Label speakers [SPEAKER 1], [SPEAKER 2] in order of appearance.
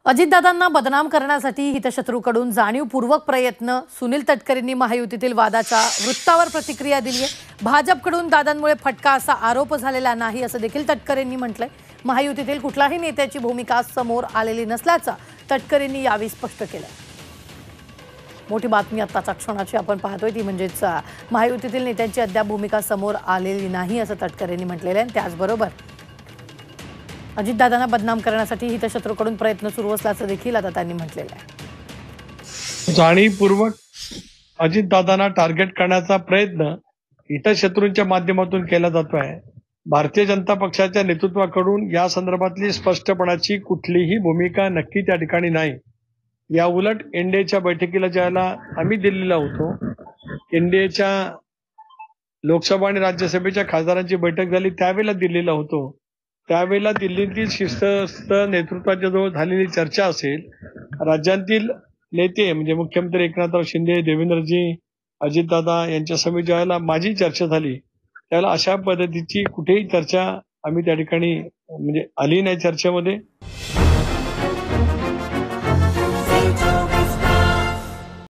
[SPEAKER 1] अजितदादांना बदनाम करण्यासाठी हितशत्रूकडून जाणीवपूर्वक प्रयत्न. सुनील तटकरेंनी महायुतीतील वादाच्या वृत्तावर प्रतिक्रिया दिली आहे. भाजपकडून दादांमुळे फटका असा आरोप झालेला नाही असं देखील तटकरेंनी म्हटलंय. महायुतीतील कुठल्याही नेत्याची भूमिका समोर आलेली नसल्याचं तटकरेंनी यावेळी स्पष्ट केलं. मोठी बातमी आत्ताच्या क्षणाची आपण पाहतोय ती म्हणजेच महायुतीतील नेत्यांची अद्याप भूमिका समोर आलेली नाही असं तटकरेंनी म्हटलेलं आहे. त्याचबरोबर अजितदादांना बदनाम करण्यासाठी हितशत्रूकडून प्रयत्न सुरू असल्याचं देखील आता त्यांनी म्हटलेलं आहे.
[SPEAKER 2] जाणीवपूर्वक अजितदादांना टार्गेट करण्याचा प्रयत्न हितशत्रूंच्या माध्यमातून केला जातोय. भारतीय जनता पक्षाच्या नेतृत्वाकडून या संदर्भातली स्पष्टपणाची कुठलीही भूमिका नक्की त्या ठिकाणी नाही. या उलट एनडीएच्या बैठकीला ज्याला आम्ही दिल्लीला होतो, एनडीएच्या लोकसभा आणि राज्यसभेच्या खासदारांची बैठक झाली त्यावेळेला दिल्लीला होतो. त्यावेळेला दिल्लीतील शिस्त नेतृत्वाच्या जवळ झालेली चर्चा असेल, राज्यातील नेते म्हणजे मुख्यमंत्री एकनाथराव शिंदे, देवेंद्रजी, अजितदादा यांच्या समिती ज्यावेळेला माझी चर्चा झाली त्यावेळेला अशा पद्धतीची कुठेही चर्चा आम्ही त्या ठिकाणी म्हणजे आली नाही चर्चेमध्ये.